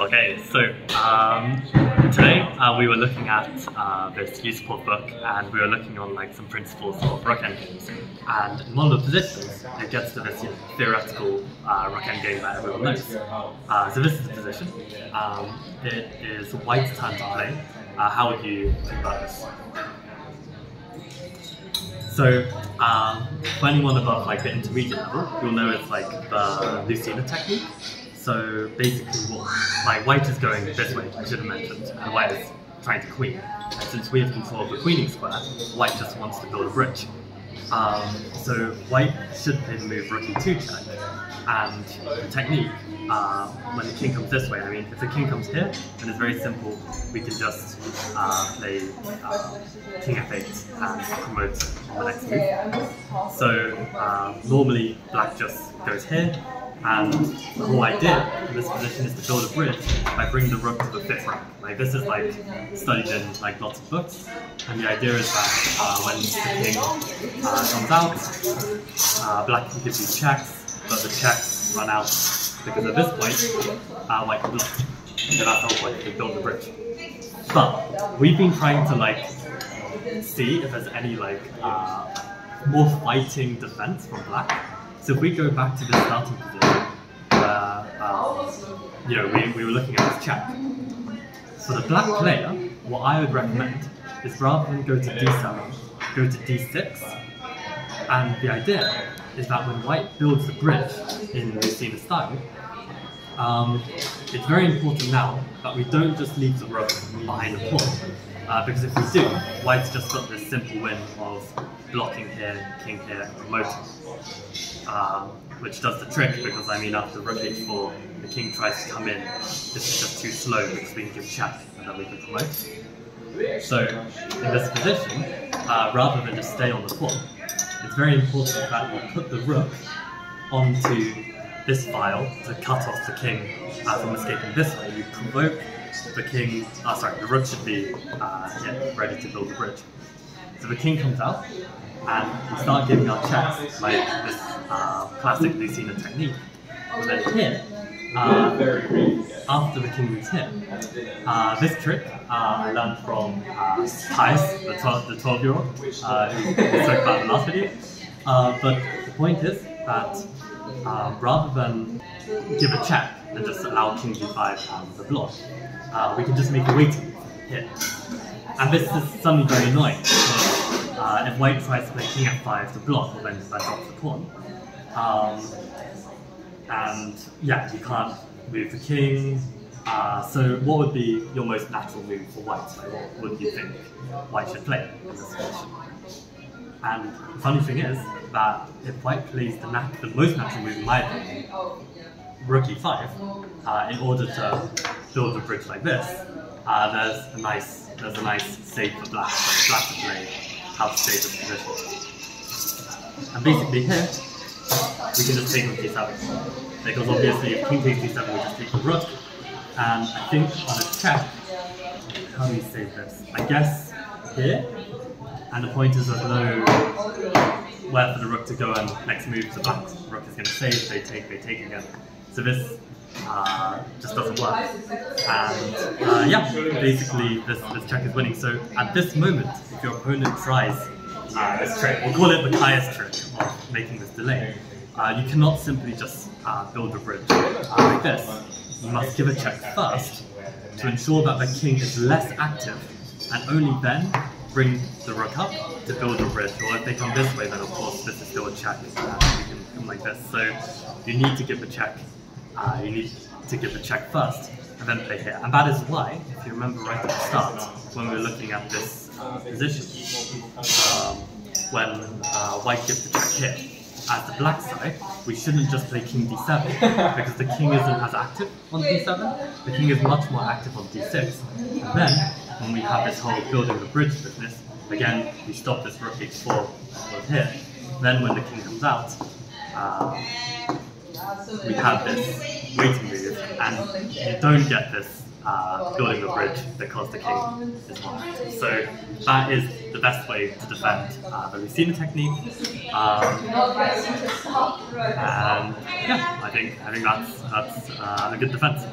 Okay, so today we were looking at this useful book, and we were looking on like some principles of rook endgames. And in one of the positions, it gets to this theoretical rook endgame that everyone knows. So this is the position. It is white's turn to play. How would you think about this? So for anyone above like the intermediate level, you'll know it's like the Lucena technique. So basically, white is going this way, I should have mentioned, and white is trying to queen. And since we have control of the queening square, white just wants to build a bridge. So white should play the move rook e2 check, and the technique, when the king comes this way, I mean, if the king comes here, then it's very simple. We can just play king f8 and promote on the next move. So normally black just goes here. And the whole idea in this position is to build a bridge by bringing the rook to the 5th rank. Like this is like studied in like lots of books, and the idea is that when the king comes out, black can give these checks, but the checks run out because at this point, white can block. And that's the whole point, to build the bridge. But we've been trying to like see if there's any like more fighting defense from black. So if we go back to the starting position, where we were looking at this check. For the black player, what I would recommend is rather than go to d7, go to d6. And the idea is that when white builds the bridge in Lucena style, it's very important now that we don't just leave the rook behind the pawn. Because if we do, white's just got this simple win of blocking here, king here, and promoting. Which does the trick, because I mean after rook h4, the king tries to come in. This is just too slow because we can give check and then we can promote. So in this position, rather than just stay on the pawn, it's very important that you put the rook onto this file to cut off the king from escaping this way. You provoke the king, the rook should be ready to build the bridge. So the king comes out, and we start giving our checks like this classic Lucena technique. And then here, after the king moves here, this trick I learned from Kais, the 12-year-old, who we spoke about in the last video. But the point is that rather than give a check and just allow king g5 and the block, we can just make a waiting move here. And this is suddenly very annoying, because if white tries to play king f5 to block, well then that drops the pawn. And yeah, you can't move the king. So what would be your most natural move for white? Like, what would you think white should play in this position? And the funny thing is that if white plays the most natural move in my opinion, rook e5, in order to build a bridge like this, there's a nice save for black. So black to play how to save this position. And basically here, we can just take rook d7. Because obviously if king takes d7, we just take the rook. And I think on a check, how do we save this? I guess here. And the point is there's no where for the rook to go, and next move the black rook is going to save, they take again. So this just doesn't work. And yeah, basically this check is winning. So at this moment, if your opponent tries this trick, we'll call it the Kai's trick of making this delay, you cannot simply just build a bridge like this. You must give a check first to ensure that the king is less active, and only then bring the rook up to build a bridge. Or if they come this way, then of course this is still a check. You can come like this. So you need to give the check. You need to give the check first and then play here. And that is why, if you remember right at the start, when we were looking at this position, when white gives the check here, as the black side, we shouldn't just play king d7, because the king isn't as active on d7, the king is much more active on d6. And then, when we have this whole building the bridge business, again, we stop this rook h4 here. Then when the king comes out, we have this waiting move, and you don't get this building the bridge because the king is more active. So that is the best way to defend the Lucena technique. And yeah, I think that's a good defense.